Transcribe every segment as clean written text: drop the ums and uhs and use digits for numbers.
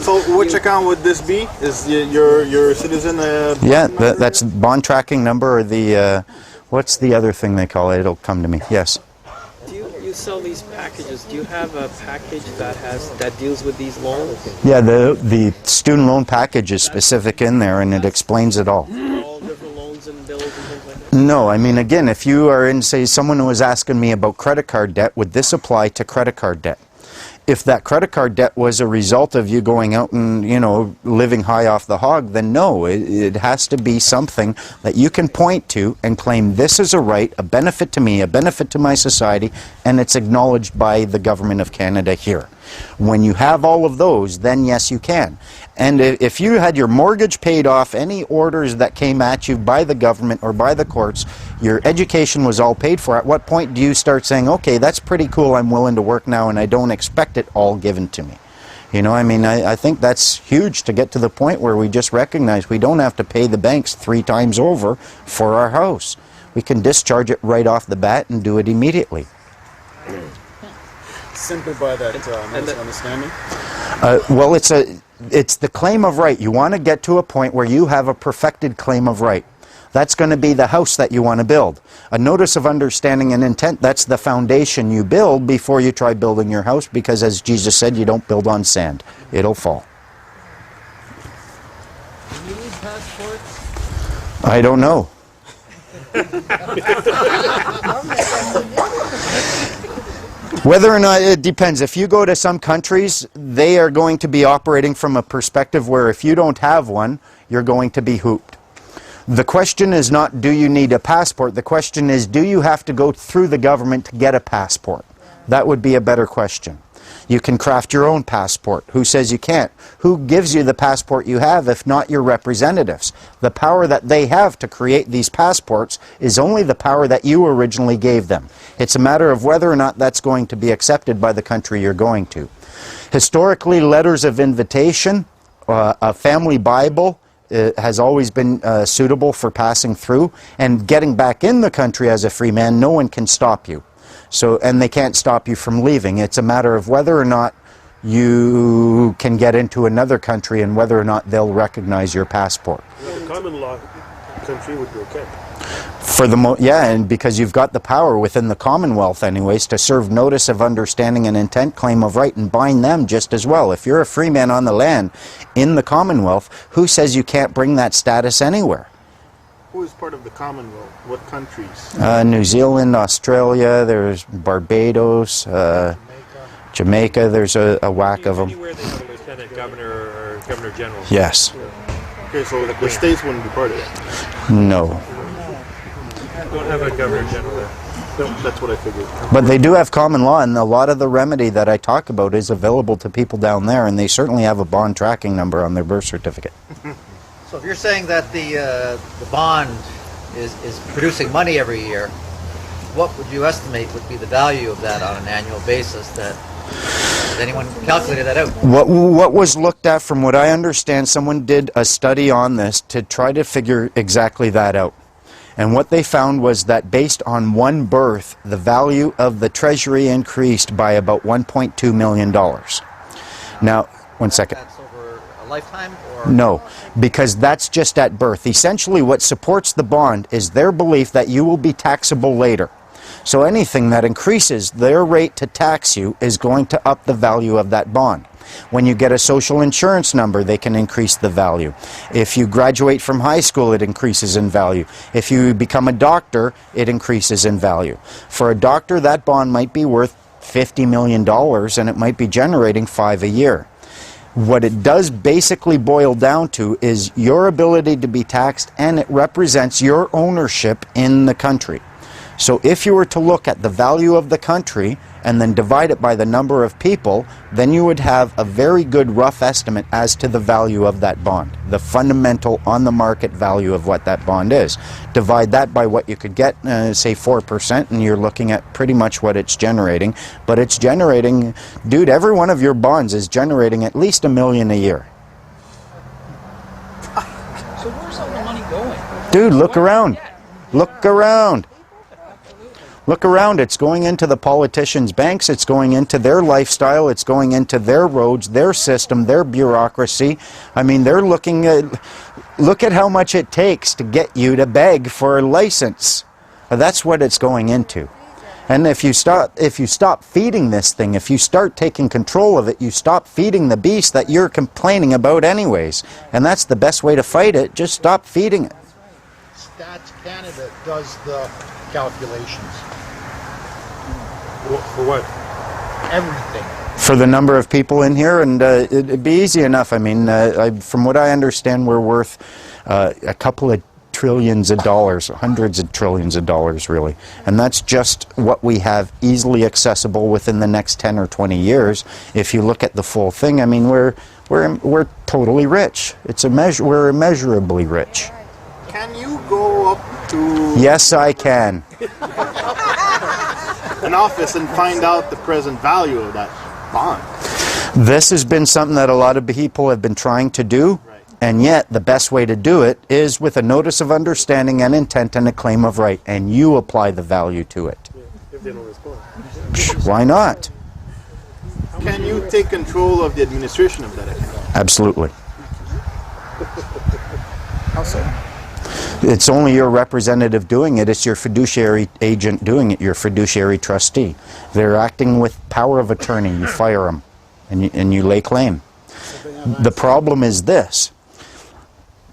So which account would this be? Is your citizen? Yeah, that's bond tracking number, or the what's the other thing they call it? It'll come to me. Yes. Do you sell these packages? Do you have a package that deals with these loans? Yeah, the student loan package is specific in there, and it explains it all. All different loans and bills and things like that? No, I mean, again, if you are in, say, someone was asking me about credit card debt, would this apply to credit card debt? If that credit card debt was a result of you going out and, you know, living high off the hog, then no, it has to be something that you can point to and claim this is a right, a benefit to me, a benefit to my society, and it's acknowledged by the government of Canada here. When you have all of those, then yes, you can. And if you had your mortgage paid off, any orders that came at you by the government or by the courts, your education was all paid for, at what point do you start saying, okay, that's pretty cool, I'm willing to work now and I don't expect it all given to me? You know, I mean, I think that's huge to get to the point where we just recognize we don't have to pay the banks 3 times over for our house. We can discharge it right off the bat and do it immediately. Simply by that misunderstanding? Well, it's the claim of right. You want to get to a point where you have a perfected claim of right. That's going to be the house that you want to build. A notice of understanding and intent, that's the foundation you build before you try building your house, because as Jesus said, you don't build on sand. It'll fall. Do you need passports? I don't know. Whether or not, it depends. If you go to some countries, they are going to be operating from a perspective where if you don't have one, you're going to be hooped. The question is not, do you need a passport? The question is, do you have to go through the government to get a passport? That would be a better question. You can craft your own passport. Who says you can't? Who gives you the passport you have if not your representatives? The power that they have to create these passports is only the power that you originally gave them. It's a matter of whether or not that's going to be accepted by the country you're going to. Historically, letters of invitation, a family Bible, has always been suitable for passing through, and getting back in the country as a free man, no one can stop you. So, and they can't stop you from leaving. It's a matter of whether or not you can get into another country and whether or not they'll recognize your passport. Well, the common law country would be okay. For the yeah, and because you've got the power within the Commonwealth anyways to serve notice of understanding and intent, claim of right, and bind them just as well. If you're a free man on the land in the Commonwealth, who says you can't bring that status anywhere? Who is part of the Commonwealth? What countries? New Zealand, Australia, there's Barbados, Jamaica, there's a whack of them. Anywhere they have a lieutenant governor or governor general. Yes. Okay, so the states wouldn't be part of that? No. Don't have a governor general there. That's what I figured. But they do have common law, and a lot of the remedy that I talk about is available to people down there, and they certainly have a bond tracking number on their birth certificate. So if you're saying that the bond is producing money every year, what would you estimate would be the value of that on an annual basis? Has anyone calculated that out? What was looked at, from what I understand, someone did a study on this to try to figure exactly that out. And what they found was that based on one birth, the value of the treasury increased by about $1.2 million. Now, one second. That's over a lifetime? Or? No, because that's just at birth. Essentially, what supports the bond is their belief that you will be taxable later. So anything that increases their rate to tax you is going to up the value of that bond. When you get a social insurance number, they can increase the value. If you graduate from high school, it increases in value. If you become a doctor, it increases in value. For a doctor, that bond might be worth $50 million, and it might be generating $5 a year. What it does basically boil down to is your ability to be taxed, and it represents your ownership in the country. So if you were to look at the value of the country and then divide it by the number of people, then you would have a very good rough estimate as to the value of that bond, the fundamental on the market value of what that bond is. Divide that by what you could get, say 4%, and you're looking at pretty much what it's generating. But it's generating, dude, every one of your bonds is generating at least $1 million a year. So where's all the money going? Dude, look around. Look around. Look around, it's going into the politicians' banks, it's going into their lifestyle, it's going into their roads, their system, their bureaucracy. I mean, they're looking at, look at how much it takes to get you to beg for a license. That's what it's going into. And if you stop feeding this thing, if you start taking control of it, you stop feeding the beast that you're complaining about anyways. And that's the best way to fight it, just stop feeding it. Stats Canada does the calculations. For what? Everything. For the number of people in here, and it'd be easy enough. I mean, from what I understand, we're worth a couple of trillions of dollars, hundreds of trillions of dollars, really. And that's just what we have easily accessible within the next 10 or 20 years. If you look at the full thing, I mean, we're totally rich. We're immeasurably rich. Can you go up to Yes, I can. an office and find out the present value of that bond? This has been something that a lot of people have been trying to do, and yet the best way to do it is with a notice of understanding and intent and a claim of right, and you apply the value to it. If they don't respond. Why not? Can you take control of the administration of that account? Absolutely. How so? It's only your representative doing it. It's your fiduciary agent doing it, your fiduciary trustee. They're acting with power of attorney. You fire them, and you lay claim. The problem is this.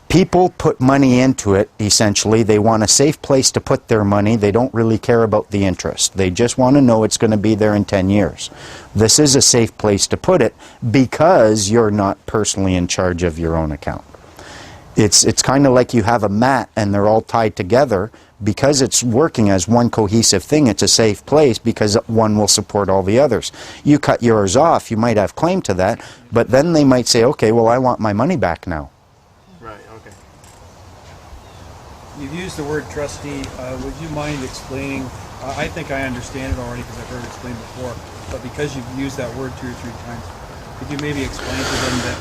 People put money into it, essentially. They want a safe place to put their money. They don't really care about the interest. They just want to know it's going to be there in 10 years. This is a safe place to put it because you're not personally in charge of your own account. It's kind of like you have a mat and they're all tied together. Because it's working as one cohesive thing, it's a safe place because one will support all the others. You cut yours off, you might have claim to that, but then they might say, okay, well, I want my money back now. Right, okay. You've used the word trustee. Would you mind explaining? I think I understand it already because I've heard it explained before, but because you've used that word 2 or 3 times, could you maybe explain to them that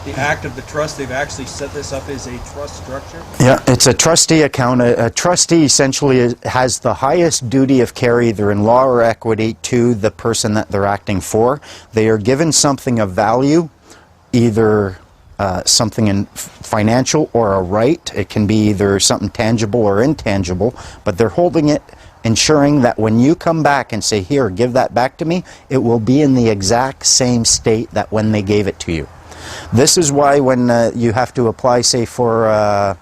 the act of the trust, they've actually set this up as a trust structure? Yeah, it's a trustee account. A trustee essentially has the highest duty of care, either in law or equity, to the person that they're acting for. They are given something of value, either something in financial or a right. It can be either something tangible or intangible, but they're holding it, ensuring that when you come back and say, here, give that back to me, it will be in the exact same state that when they gave it to you. This is why when you have to apply, say, for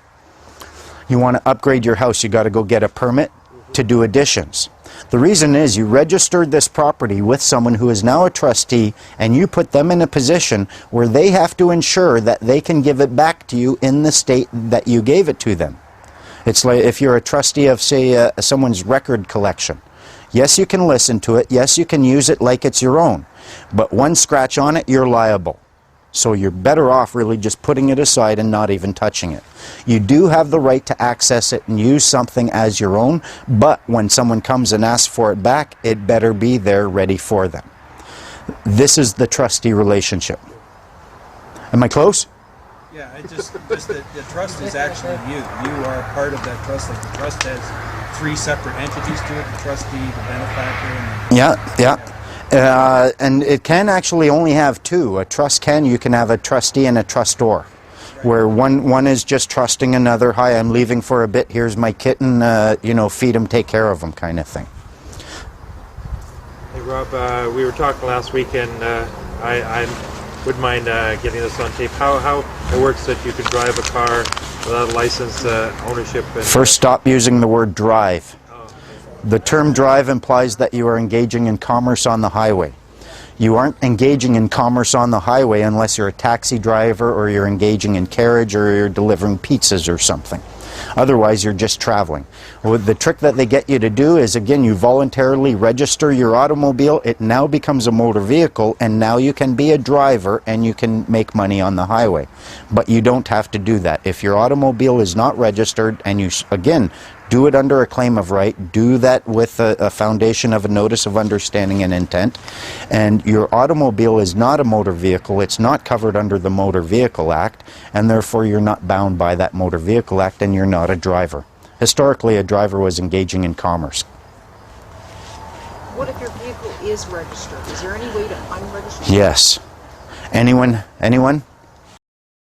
you want to upgrade your house, you got to go get a permit to do additions. The reason is you registered this property with someone who is now a trustee, and you put them in a position where they have to ensure that they can give it back to you in the state that you gave it to them. It's like if you're a trustee of, say, someone's record collection. Yes, you can listen to it. Yes, you can use it like it's your own. But one scratch on it, you're liable. So you're better off really just putting it aside and not even touching it. You do have the right to access it and use something as your own, but when someone comes and asks for it back, it better be there ready for them. This is the trustee relationship. Am I close? Yeah, it just that the trust is actually you. You are part of that trust. Like the trust has 3 separate entities to it: the trustee, the benefactor, and Yeah. And it can actually only have 2. A trust you can have a trustee and a trustor, where one is just trusting another. Hi, I'm leaving for a bit. Here's my kitten. Feed him, take care of him, kind of thing. Hey Rob, we were talking last week, and I wouldn't mind getting this on tape. How it works that you can drive a car without a license, ownership. And, First, stop using the word drive. The term drive implies that you are engaging in commerce on the highway. You aren't engaging in commerce on the highway unless you're a taxi driver or you're engaging in carriage or you're delivering pizzas or something. Otherwise, you're just traveling. Well, the trick that they get you to do is, again, you voluntarily register your automobile. It now becomes a motor vehicle, and now you can be a driver and you can make money on the highway. But you don't have to do that. If your automobile is not registered and you, again, do it under a claim of right, do that with a foundation of a notice of understanding and intent, and your automobile is not a motor vehicle, it's not covered under the Motor Vehicle Act, and therefore you're not bound by that Motor Vehicle Act, and you're not a driver. Historically, a driver was engaging in commerce. What if your vehicle is registered? Is there any way to unregister? Yes. Anyone?